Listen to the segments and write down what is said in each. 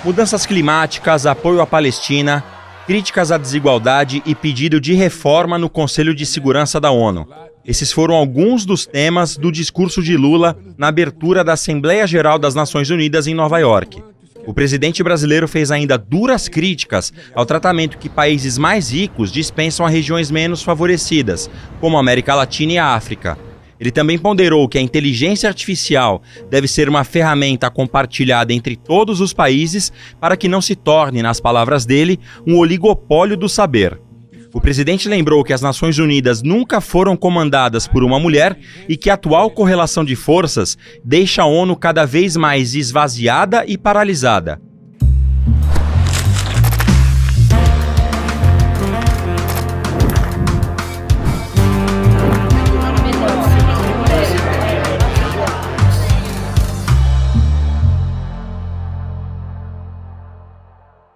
Mudanças climáticas, apoio à Palestina, críticas à desigualdade e pedido de reforma no Conselho de Segurança da ONU. Esses foram alguns dos temas do discurso de Lula na abertura da Assembleia Geral das Nações Unidas em Nova York. O presidente brasileiro fez ainda duras críticas ao tratamento que países mais ricos dispensam a regiões menos favorecidas, como a América Latina e a África. Ele também ponderou que a inteligência artificial deve ser uma ferramenta compartilhada entre todos os países para que não se torne, nas palavras dele, um oligopólio do saber. O presidente lembrou que as Nações Unidas nunca foram comandadas por uma mulher e que a atual correlação de forças deixa a ONU cada vez mais esvaziada e paralisada.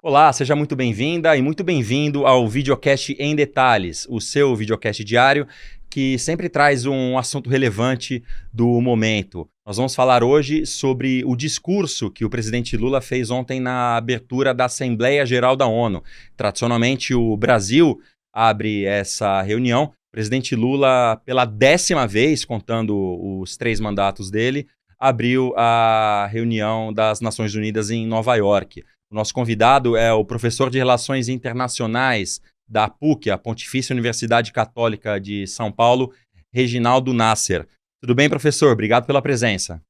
Olá, seja muito bem-vinda e muito bem-vindo ao Videocast em Detalhes, o seu videocast diário que sempre traz um assunto relevante do momento. Nós vamos falar hoje sobre o discurso que o presidente Lula fez ontem na abertura da Assembleia Geral da ONU. Tradicionalmente, o Brasil abre essa reunião. O presidente Lula, pela 10ª vez, contando os 3 mandatos dele, abriu a reunião das Nações Unidas em Nova York. O nosso convidado é o professor de Relações Internacionais da PUC, a Pontifícia Universidade Católica de São Paulo, Reginaldo Nasser. Tudo bem, professor? Obrigado pela presença.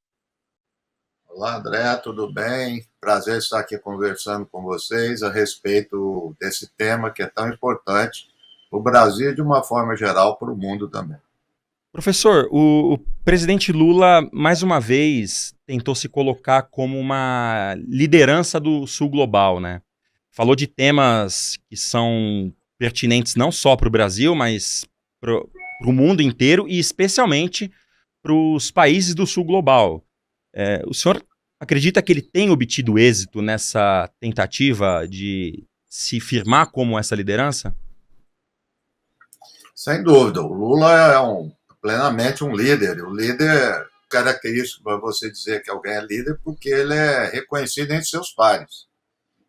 Olá, André, tudo bem? Prazer estar aqui conversando com vocês a respeito desse tema que é tão importante para o Brasil e, de uma forma geral, para o mundo também. Professor, o presidente Lula, mais uma vez, tentou se colocar como uma liderança do Sul Global, né? Falou de temas que são pertinentes não só para o Brasil, mas para o mundo inteiro e especialmente para os países do Sul Global. O senhor acredita que ele tem obtido êxito nessa tentativa de se firmar como essa liderança? Sem dúvida, o Lula é plenamente um líder. O líder, característico para você dizer que alguém é líder, porque ele é reconhecido entre seus pares,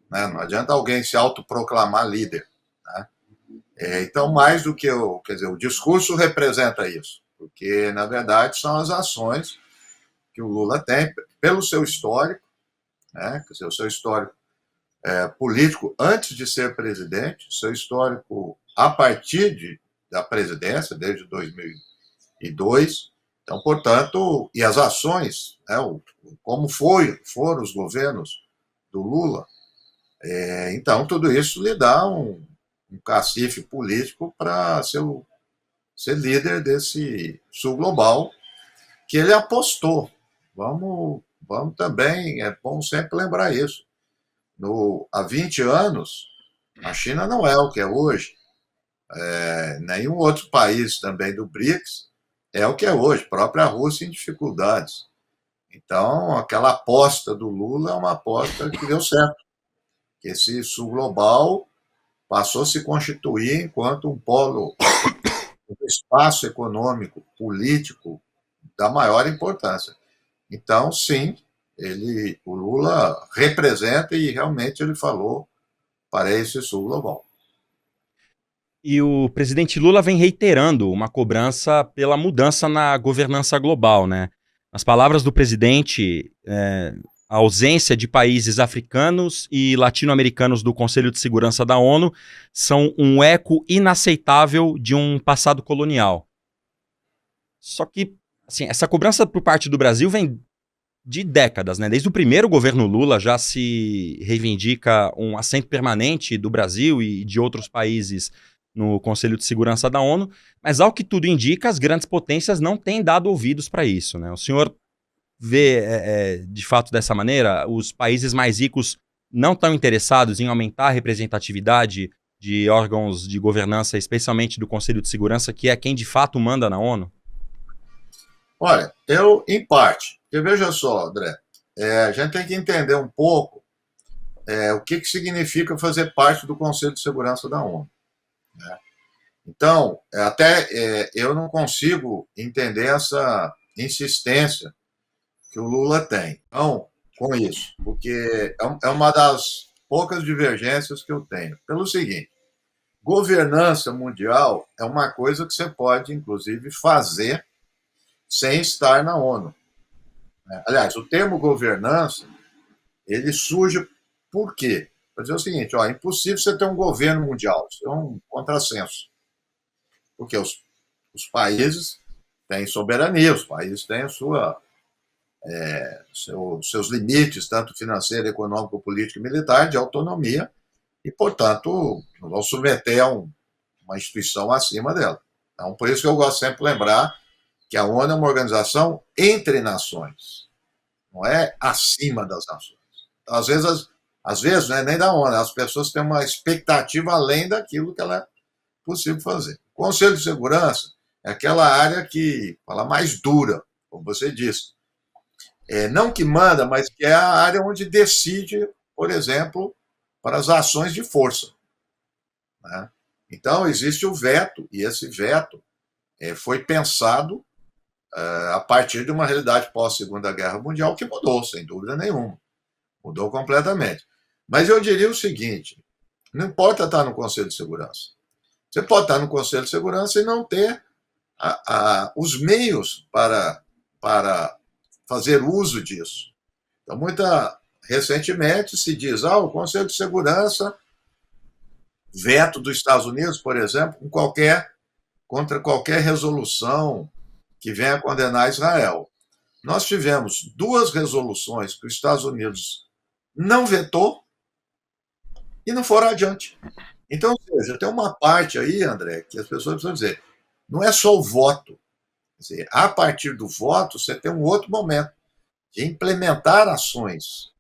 né? Não adianta alguém se autoproclamar líder, né? Então, mais do que o discurso representa isso, porque, na verdade, são as ações que o Lula tem pelo seu histórico, né? Quer dizer, o seu histórico político antes de ser presidente, seu histórico a partir da presidência, desde 2002. Então, portanto, e as ações, né, como foram os governos do Lula, então tudo isso lhe dá um cacife político para ser líder desse sul global que ele apostou. Vamos também, é bom sempre lembrar isso. Há 20 anos, a China não é o que é hoje. Nenhum outro país também do BRICS é o que é hoje, própria Rússia em dificuldades. Então, aquela aposta do Lula é uma aposta que deu certo. Esse sul global passou a se constituir enquanto um polo, um espaço econômico, político da maior importância. Então, sim, o Lula representa e realmente ele falou para esse sul global. E o presidente Lula vem reiterando uma cobrança pela mudança na governança global, né? Nas palavras do presidente, a ausência de países africanos e latino-americanos do Conselho de Segurança da ONU são um eco inaceitável de um passado colonial. Só que, assim, essa cobrança por parte do Brasil vem de décadas, né? Desde o primeiro governo Lula já se reivindica um assento permanente do Brasil e de outros países no Conselho de Segurança da ONU, mas ao que tudo indica, as grandes potências não têm dado ouvidos para isso, né? O senhor vê, de fato, dessa maneira, os países mais ricos não estão interessados em aumentar a representatividade de órgãos de governança, especialmente do Conselho de Segurança, que é quem de fato manda na ONU? Olha, em parte, porque veja só, André, a gente tem que entender um pouco o que significa fazer parte do Conselho de Segurança da ONU, né? Então, eu não consigo entender essa insistência que o Lula tem. Então, com isso, porque é uma das poucas divergências que eu tenho. Pelo seguinte, governança mundial é uma coisa que você pode, inclusive, fazer sem estar na ONU. Aliás, o termo governança, ele surge por quê? Para dizer o seguinte, ó, é impossível você ter um governo mundial, isso é um contrassenso. Porque os países têm soberania, os países têm seus limites, tanto financeiro, econômico, político e militar, de autonomia, e, portanto, não vão submeter a uma instituição acima dela. Então, por isso que eu gosto sempre de lembrar que a ONU é uma organização entre nações, não é acima das nações. Então, às vezes não é nem da ONU, as pessoas têm uma expectativa além daquilo que ela é possível fazer. O Conselho de Segurança é aquela área que fala mais dura, como você disse. Não que manda, mas que é a área onde decide, por exemplo, para as ações de força. Né? Então, existe o veto, e esse veto foi pensado a partir de uma realidade pós-Segunda Guerra Mundial que mudou, sem dúvida nenhuma. Mudou completamente. Mas eu diria o seguinte: não importa estar no Conselho de Segurança. Você pode estar no Conselho de Segurança e não ter os meios para fazer uso disso. Então, recentemente se diz, o Conselho de Segurança, veto dos Estados Unidos, por exemplo, contra qualquer resolução que venha condenar Israel. Nós tivemos 2 resoluções que os Estados Unidos não vetou e não foram adiante. Então, ou seja, tem uma parte aí, André, que as pessoas precisam dizer, não é só o voto. Quer dizer, a partir do voto, você tem um outro momento de implementar ações.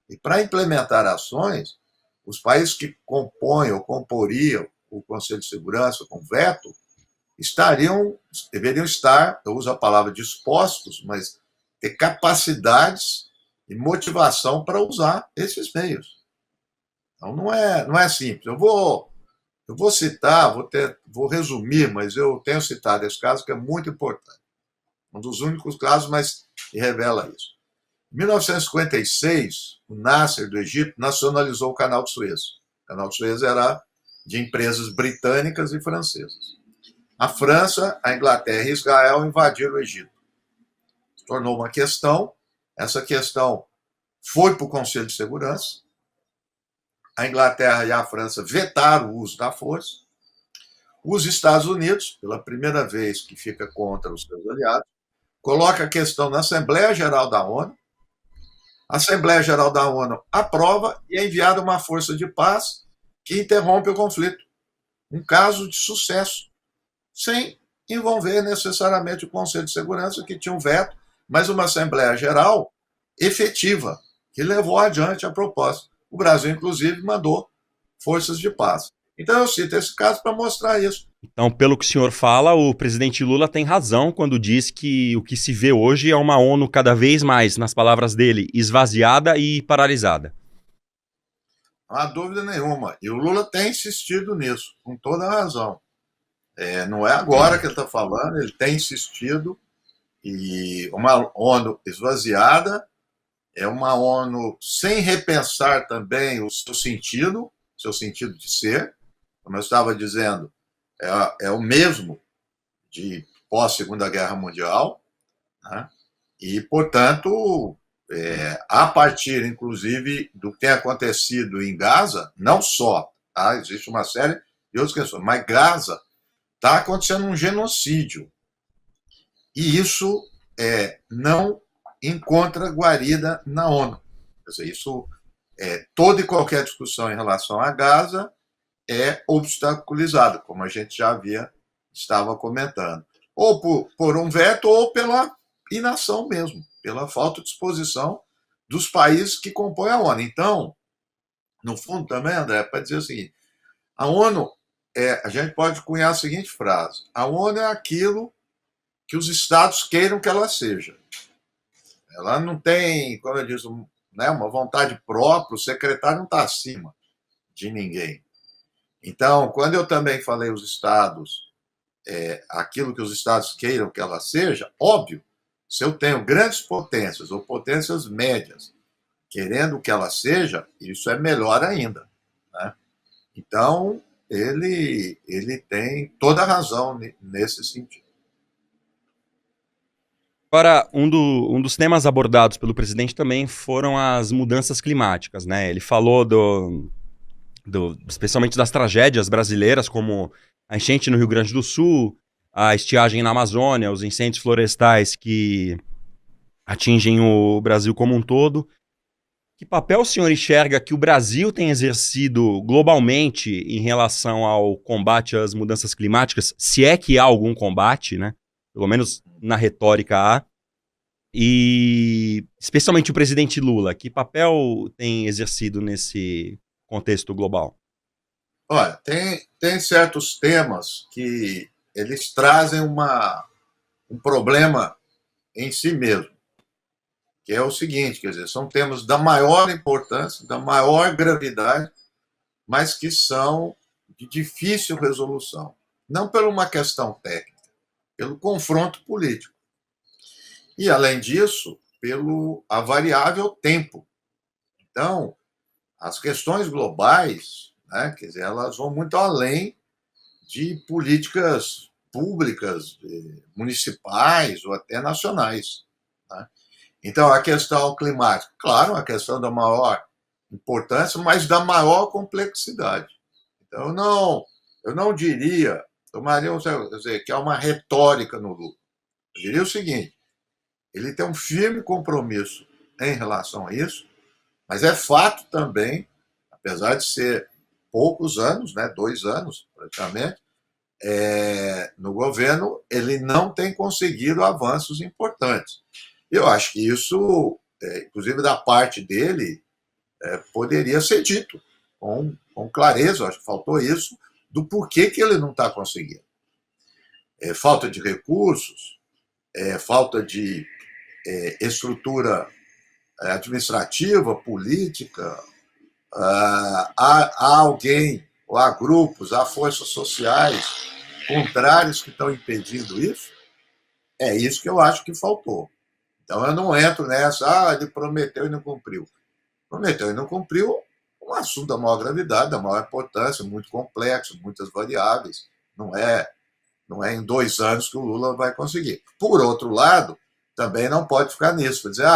E para implementar ações, os países que compõem ou comporiam o Conselho de Segurança com veto deveriam estar, eu uso a palavra dispostos, mas ter capacidades e motivação para usar esses meios. Então não é simples. Eu vou citar, vou resumir, mas eu tenho citado esse caso que é muito importante. Um dos únicos casos, mas que revela isso. Em 1956, o Nasser do Egito nacionalizou o Canal de Suez. O Canal de Suez era de empresas britânicas e francesas. A França, a Inglaterra e Israel invadiram o Egito. Se tornou uma questão, essa questão foi para o Conselho de Segurança. A Inglaterra e a França vetaram o uso da força. Os Estados Unidos, pela primeira vez que fica contra os seus aliados, coloca a questão na Assembleia Geral da ONU. A Assembleia Geral da ONU aprova e é enviada uma força de paz que interrompe o conflito. Um caso de sucesso, sem envolver necessariamente o Conselho de Segurança, que tinha um veto, mas uma Assembleia Geral efetiva, que levou adiante a proposta. O Brasil, inclusive, mandou forças de paz. Então, eu cito esse caso para mostrar isso. Então, pelo que o senhor fala, o presidente Lula tem razão quando diz que o que se vê hoje é uma ONU cada vez mais, nas palavras dele, esvaziada e paralisada. Não há dúvida nenhuma. E o Lula tem insistido nisso, com toda a razão. Não é agora que ele está falando, ele tem insistido. E uma ONU esvaziada é uma ONU sem repensar também o seu sentido de ser. Como eu estava dizendo, é o mesmo de pós-Segunda Guerra Mundial, né? E, portanto, a partir, inclusive, do que tem acontecido em Gaza, não só, tá? Existe uma série de outras questões, mas Gaza está acontecendo um genocídio. E isso não encontra guarida na ONU. Quer dizer, toda e qualquer discussão em relação a Gaza é obstaculizada, como a gente já estava comentando. Ou por um veto, ou pela inação mesmo, pela falta de disposição dos países que compõem a ONU. Então, no fundo também, André, para dizer o seguinte, a ONU, a gente pode cunhar a seguinte frase: a ONU é aquilo que os estados queiram que ela seja. Ela não tem, como eu disse, uma vontade própria, o secretário não está acima de ninguém. Então, quando eu também falei os estados, aquilo que os estados queiram que ela seja, óbvio, se eu tenho grandes potências ou potências médias, querendo que ela seja, isso é melhor ainda, né? Então, ele tem toda a razão nesse sentido. Agora, um dos temas abordados pelo presidente também foram as mudanças climáticas, né? Ele falou especialmente das tragédias brasileiras, como a enchente no Rio Grande do Sul, a estiagem na Amazônia, os incêndios florestais que atingem o Brasil como um todo. Que papel o senhor enxerga que o Brasil tem exercido globalmente em relação ao combate às mudanças climáticas, se é que há algum combate, né? Pelo menos na retórica há. E especialmente o presidente Lula, que papel tem exercido nesse contexto global? Olha, tem certos temas que eles trazem um problema em si mesmo, que é o seguinte, quer dizer, são temas da maior importância, da maior gravidade, mas que são de difícil resolução. Não por uma questão técnica, pelo confronto político. E, além disso, pelo a variável tempo. Então, as questões globais, né, quer dizer, elas vão muito além de políticas públicas, municipais ou até nacionais, né? Então, a questão climática, claro, a questão da maior importância, mas da maior complexidade. Então, eu não diria, tomaria, quer dizer, que há uma retórica no Lula. Eu diria o seguinte: ele tem um firme compromisso em relação a isso, mas é fato também, apesar de ser poucos anos, né, 2 anos praticamente, no governo, ele não tem conseguido avanços importantes. Eu acho que isso, inclusive da parte dele, poderia ser dito com clareza. Eu acho que faltou isso, do porquê que ele não está conseguindo. Falta de recursos, falta de estrutura administrativa, política, há alguém, ou há grupos, há forças sociais contrários que estão impedindo isso. É isso que eu acho que faltou. Então eu não entro nessa, ele prometeu e não cumpriu. Prometeu e não cumpriu, um assunto da maior gravidade, da maior importância, muito complexo, muitas variáveis. Não é em 2 anos que o Lula vai conseguir. Por outro lado, também não pode ficar nisso, dizer,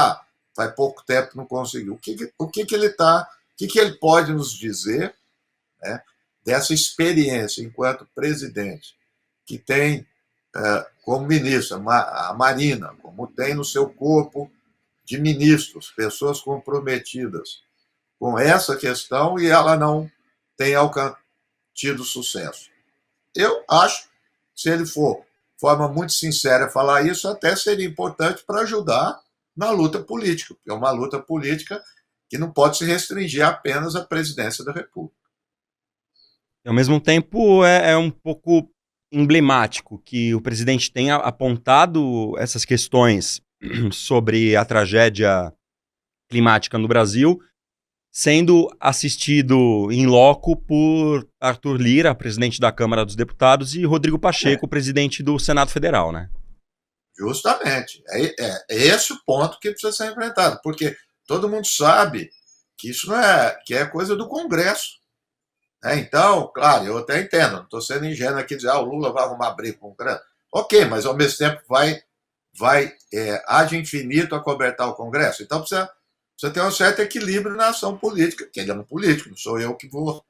faz pouco tempo não conseguiu. O que ele pode nos dizer, né, dessa experiência enquanto presidente, que tem como ministro a Marina, como tem no seu corpo de ministros, pessoas comprometidas com essa questão, e ela não tem tido sucesso. Eu acho, se ele for de forma muito sincera falar isso, até seria importante para ajudar na luta política, porque é uma luta política que não pode se restringir apenas à presidência da República. E, ao mesmo tempo, é um pouco emblemático que o presidente tenha apontado essas questões sobre a tragédia climática no Brasil, sendo assistido em loco por Arthur Lira, presidente da Câmara dos Deputados, e Rodrigo Pacheco, presidente do Senado Federal, né? Justamente. É esse o ponto que precisa ser enfrentado, porque todo mundo sabe que isso não que é coisa do Congresso. Então, claro, eu até entendo, não estou sendo ingênuo aqui dizer, o Lula vai arrumar briga com o Congresso. Ok, mas ao mesmo tempo vai há de infinito acobertar o Congresso. Então precisa ter um certo equilíbrio na ação política, que ele é um político, não sou eu que vou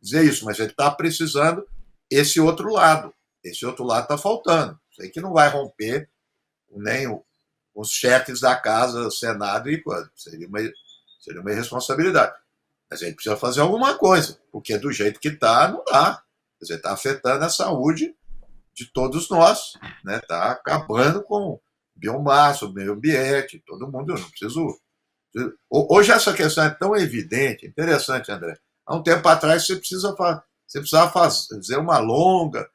dizer isso, mas ele está precisando esse outro lado. Esse outro lado está faltando. Sei que não vai romper nem os chefes da casa, Senado e coisa. Seria uma irresponsabilidade. Mas a gente precisa fazer alguma coisa, porque do jeito que está, não dá. Quer dizer, está afetando a saúde de todos nós, né? Está acabando com biomassa, o meio ambiente, todo mundo. Eu não preciso. Hoje essa questão é tão evidente, interessante, André. Há um tempo atrás você precisava fazer uma longa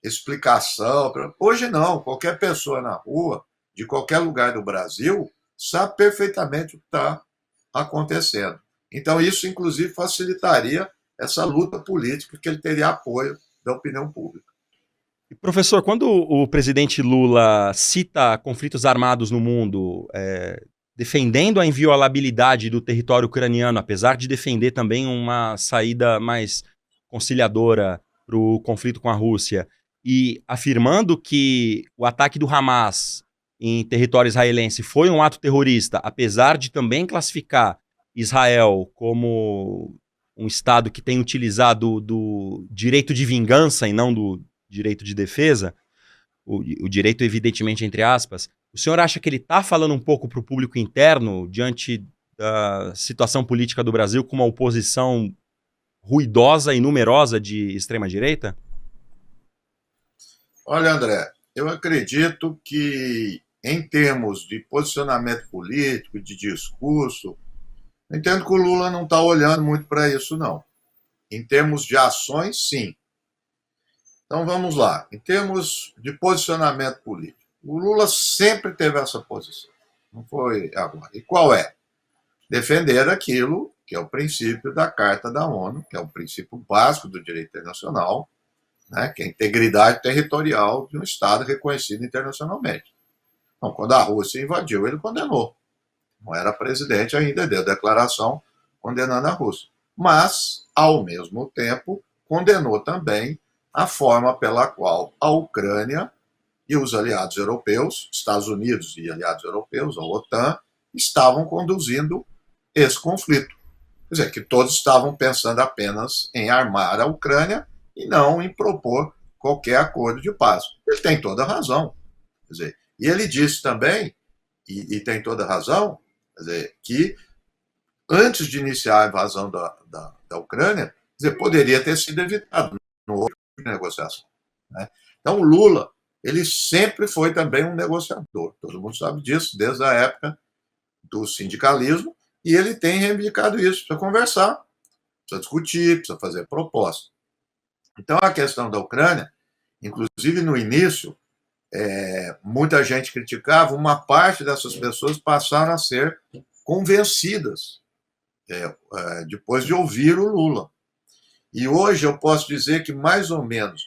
explicação. Hoje não, qualquer pessoa na rua, de qualquer lugar do Brasil, sabe perfeitamente o que está acontecendo. Então, isso, inclusive, facilitaria essa luta política, que ele teria apoio da opinião pública. E, professor, quando o presidente Lula cita conflitos armados no mundo, defendendo a inviolabilidade do território ucraniano, apesar de defender também uma saída mais conciliadora para o conflito com a Rússia, e afirmando que o ataque do Hamas em território israelense foi um ato terrorista, apesar de também classificar Israel como um Estado que tem utilizado do direito de vingança e não do direito de defesa, o direito, evidentemente, entre aspas, o senhor acha que ele está falando um pouco para o público interno diante da situação política do Brasil com uma oposição ruidosa e numerosa de extrema-direita? Olha, André, eu acredito que, em termos de posicionamento político, de discurso, eu entendo que o Lula não está olhando muito para isso, não. Em termos de ações, sim. Então vamos lá. Em termos de posicionamento político, o Lula sempre teve essa posição. Não foi agora. E qual é? Defender aquilo que é o princípio da Carta da ONU, que é o princípio básico do direito internacional, né, que é a integridade territorial de um Estado reconhecido internacionalmente. Então, quando a Rússia invadiu, ele condenou. Não era presidente ainda, deu declaração condenando a Rússia. Mas, ao mesmo tempo, condenou também a forma pela qual a Ucrânia e os aliados europeus, Estados Unidos e aliados europeus, a OTAN, estavam conduzindo esse conflito. Quer dizer, que todos estavam pensando apenas em armar a Ucrânia e não em propor qualquer acordo de paz. Ele tem toda a razão. Quer dizer, e ele disse também, e tem toda a razão, quer dizer, que antes de iniciar a invasão da Ucrânia, quer dizer, poderia ter sido evitado no outro tipo de negociação. Né? Então, o Lula, ele sempre foi também um negociador. Todo mundo sabe disso, desde a época do sindicalismo, e ele tem reivindicado isso. Precisa conversar, precisa discutir, precisa fazer proposta. Então, a questão da Ucrânia, inclusive no início, muita gente criticava, uma parte dessas pessoas passaram a ser convencidas depois de ouvir o Lula. E hoje eu posso dizer que mais ou menos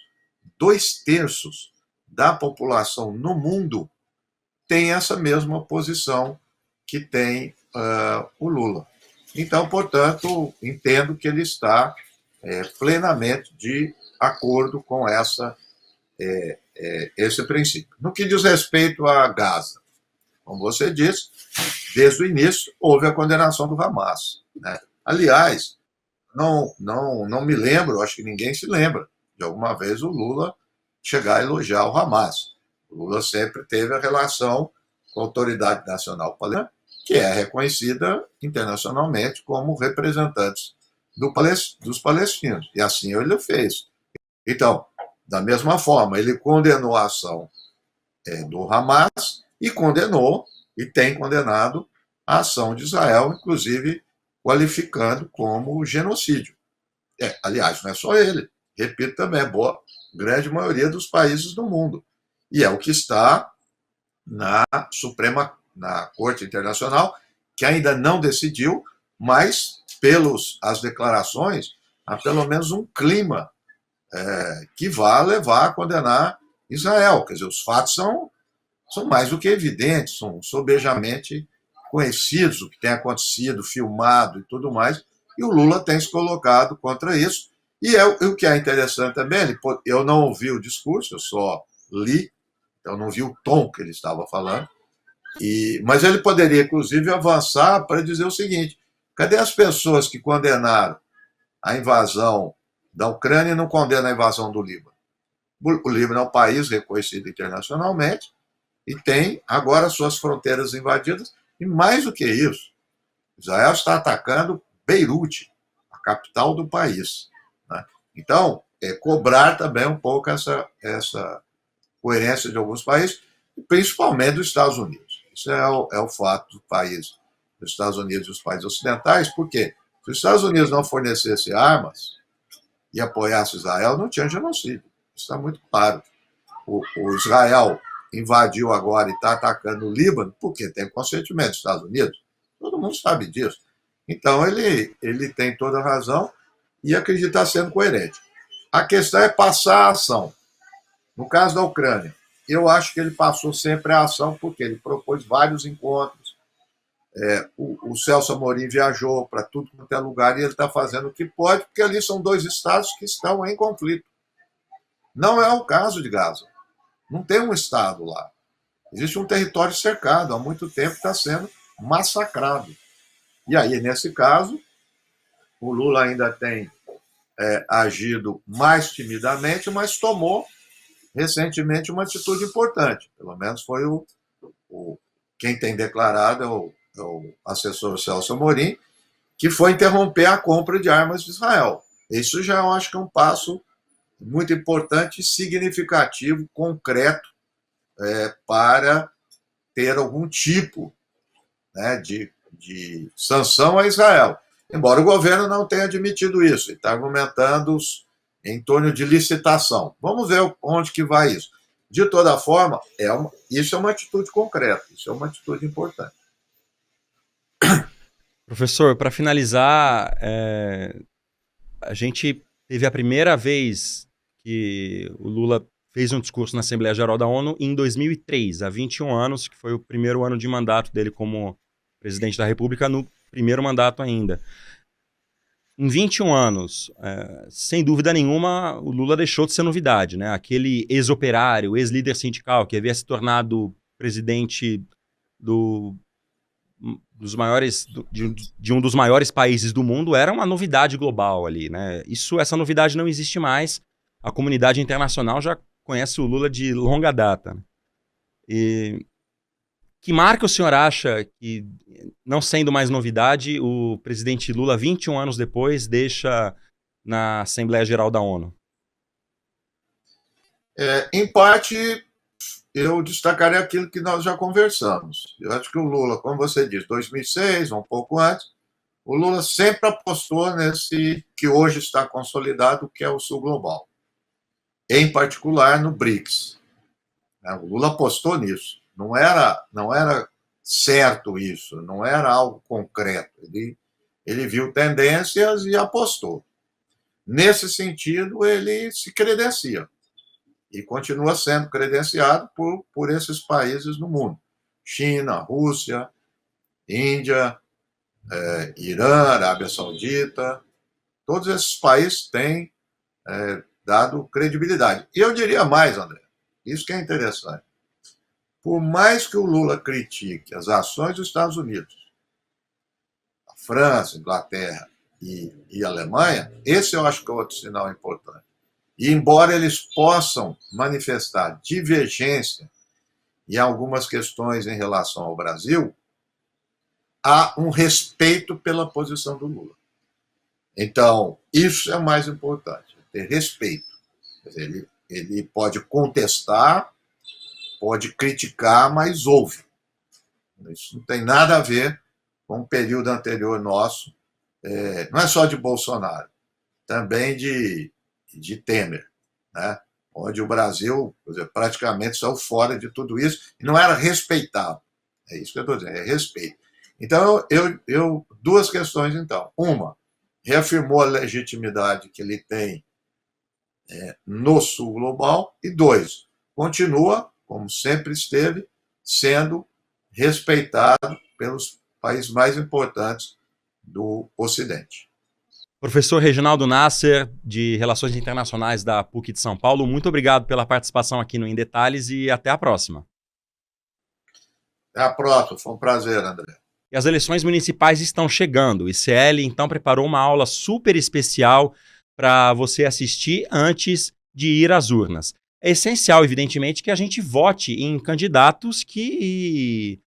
2/3 da população no mundo tem essa mesma posição que tem o Lula. Então, portanto, entendo que ele está plenamente de acordo com esse princípio. No que diz respeito a Gaza, como você disse, desde o início houve a condenação do Hamas. Né? Aliás, não me lembro, acho que ninguém se lembra, de alguma vez o Lula chegar a elogiar o Hamas. O Lula sempre teve a relação com a Autoridade Nacional Palestina, que é reconhecida internacionalmente como representantes dos palestinos. E assim ele fez. Então, da mesma forma, ele condenou a ação do Hamas e condenou, e tem condenado, a ação de Israel, inclusive qualificando como genocídio. Aliás, não é só ele, repito também, é boa grande maioria dos países do mundo. E é o que está na Corte Internacional, que ainda não decidiu, mas, pelas declarações, há pelo menos um clima que vai levar a condenar Israel. Quer dizer, os fatos são mais do que evidentes, são sobejamente conhecidos, o que tem acontecido, filmado e tudo mais, e o Lula tem se colocado contra isso. E o que é interessante também, eu não ouvi o discurso, eu só li, então não vi o tom que ele estava falando, mas ele poderia, inclusive, avançar para dizer o seguinte: cadê as pessoas que condenaram a invasão da Ucrânia e não condenam a invasão do Líbano? O Líbano é um país reconhecido internacionalmente e tem agora suas fronteiras invadidas, e mais do que isso, Israel está atacando Beirute, a capital do país. Né? Então, cobrar também um pouco essa coerência de alguns países, principalmente dos Estados Unidos. Isso é o fato do país, dos Estados Unidos e dos países ocidentais, porque se os Estados Unidos não fornecessem armas e apoiassem Israel, não tinha genocídio. Isso está muito claro. O Israel invadiu agora e está atacando o Líbano porque tem consentimento dos Estados Unidos. Todo mundo sabe disso. Então, ele tem toda a razão e acredita estar sendo coerente. A questão é passar a ação. No caso da Ucrânia, eu acho que ele passou sempre a ação porque ele propôs vários encontros, O Celso Amorim viajou para tudo quanto é lugar e ele está fazendo o que pode, porque ali são dois estados que estão em conflito. Não é o caso de Gaza. Não tem um estado lá. Existe um território cercado, há muito tempo está sendo massacrado. E aí, nesse caso, o Lula ainda tem agido mais timidamente, mas tomou recentemente uma atitude importante. Pelo menos foi quem tem declarado é o assessor Celso Amorim, que foi interromper a compra de armas de Israel. Isso já eu acho que é um passo muito importante, significativo, concreto, para ter algum tipo, né, de sanção a Israel. Embora o governo não tenha admitido isso, ele está argumentando em torno de licitação. Vamos ver onde que vai isso. De toda forma, isso é uma atitude concreta, isso é uma atitude importante. Professor, para finalizar, a gente teve a primeira vez que o Lula fez um discurso na Assembleia Geral da ONU em 2003, há 21 anos, que foi o primeiro ano de mandato dele como presidente da República, no primeiro mandato ainda. Em 21 anos, sem dúvida nenhuma, o Lula deixou de ser novidade, né? Aquele ex-operário, ex-líder sindical, que havia se tornado presidente de um dos maiores países do mundo, era uma novidade global ali, né? Essa novidade não existe mais. A comunidade internacional já conhece o Lula de longa data. E que marca o senhor acha que, não sendo mais novidade, o presidente Lula, 21 anos depois, deixa na Assembleia Geral da ONU? Em parte, eu destacaria aquilo que nós já conversamos. Eu acho que o Lula, como você diz, 2006, um pouco antes, o Lula sempre apostou nesse que hoje está consolidado, que é o Sul Global. Em particular no BRICS. O Lula apostou nisso. Não era certo isso, não era algo concreto. Ele viu tendências e apostou. Nesse sentido, ele se credencia. E continua sendo credenciado por esses países no mundo. China, Rússia, Índia, Irã, Arábia Saudita. Todos esses países têm dado credibilidade. E eu diria mais, André, isso que é interessante. Por mais que o Lula critique as ações dos Estados Unidos, a França, a Inglaterra e a Alemanha, esse eu acho que é outro sinal importante. E embora eles possam manifestar divergência em algumas questões em relação ao Brasil, há um respeito pela posição do Lula. Então, isso é o mais importante, ter respeito. Quer dizer, ele pode contestar, pode criticar, mas ouve. Isso não tem nada a ver com o período anterior nosso, não é só de Bolsonaro, também de Temer, né? Onde o Brasil, por exemplo, praticamente saiu fora de tudo isso e não era respeitado. É isso que eu estou dizendo, é respeito. Então, duas questões, então. Uma, reafirmou a legitimidade que ele tem no Sul Global, e dois, continua, como sempre esteve, sendo respeitado pelos países mais importantes do Ocidente. Professor Reginaldo Nasser, de Relações Internacionais da PUC de São Paulo, muito obrigado pela participação aqui no Em Detalhes e até a próxima. Até a próxima, foi um prazer, André. E as eleições municipais estão chegando. O ICL, então, preparou uma aula super especial para você assistir antes de ir às urnas. É essencial, evidentemente, que a gente vote em candidatos que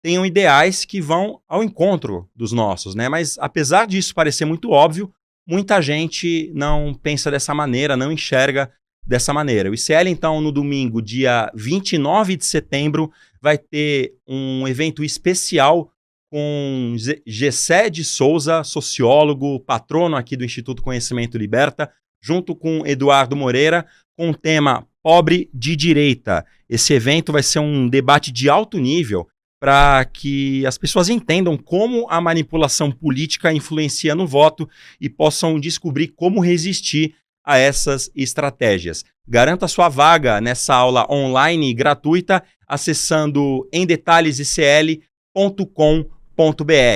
tenham ideais que vão ao encontro dos nossos, né? Mas, apesar disso parecer muito óbvio, muita gente não pensa dessa maneira, não enxerga dessa maneira. O ICL, então, no domingo, dia 29 de setembro, vai ter um evento especial com Gessé de Souza, sociólogo, patrono aqui do Instituto Conhecimento Liberta, junto com Eduardo Moreira, com o tema Pobre de Direita. Esse evento vai ser um debate de alto nível para que as pessoas entendam como a manipulação política influencia no voto e possam descobrir como resistir a essas estratégias. Garanta sua vaga nessa aula online gratuita acessando emdetalhesicl.com.br.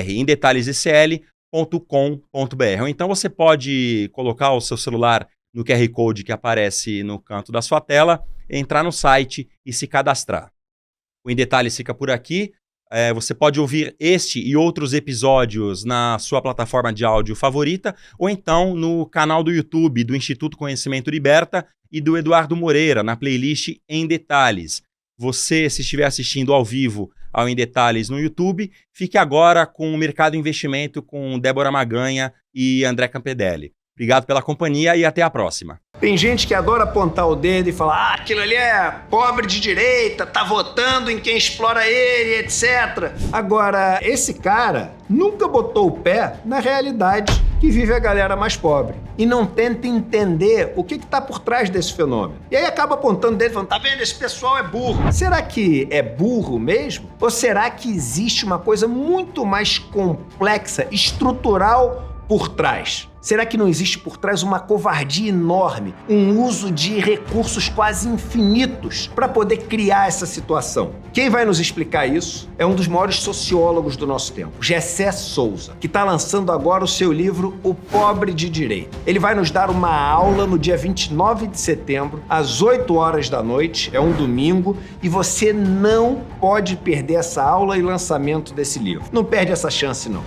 em detalhesicl.com.br. Ou então você pode colocar o seu celular no QR Code que aparece no canto da sua tela, entrar no site e se cadastrar. O Em Detalhes fica por aqui. Você pode ouvir este e outros episódios na sua plataforma de áudio favorita, ou então no canal do YouTube do Instituto Conhecimento Liberta e do Eduardo Moreira, na playlist Em Detalhes. Você, se estiver assistindo ao vivo ao Em Detalhes no YouTube, fique agora com o Mercado Investimento com Débora Maganha e André Campedelli. Obrigado pela companhia e até a próxima. Tem gente que adora apontar o dedo e falar: aquilo ali é pobre de direita, tá votando em quem explora ele, etc. Agora, esse cara nunca botou o pé na realidade que vive a galera mais pobre e não tenta entender o que tá por trás desse fenômeno. E aí acaba apontando o dedo e falando: tá vendo, esse pessoal é burro. Será que é burro mesmo? Ou será que existe uma coisa muito mais complexa, estrutural por trás? Será que não existe por trás uma covardia enorme, um uso de recursos quase infinitos para poder criar essa situação? Quem vai nos explicar isso é um dos maiores sociólogos do nosso tempo, Gessé Souza, que está lançando agora o seu livro O Pobre de Direita. Ele vai nos dar uma aula no dia 29 de setembro, às 8 horas da noite, é um domingo, e você não pode perder essa aula e lançamento desse livro. Não perde essa chance, não.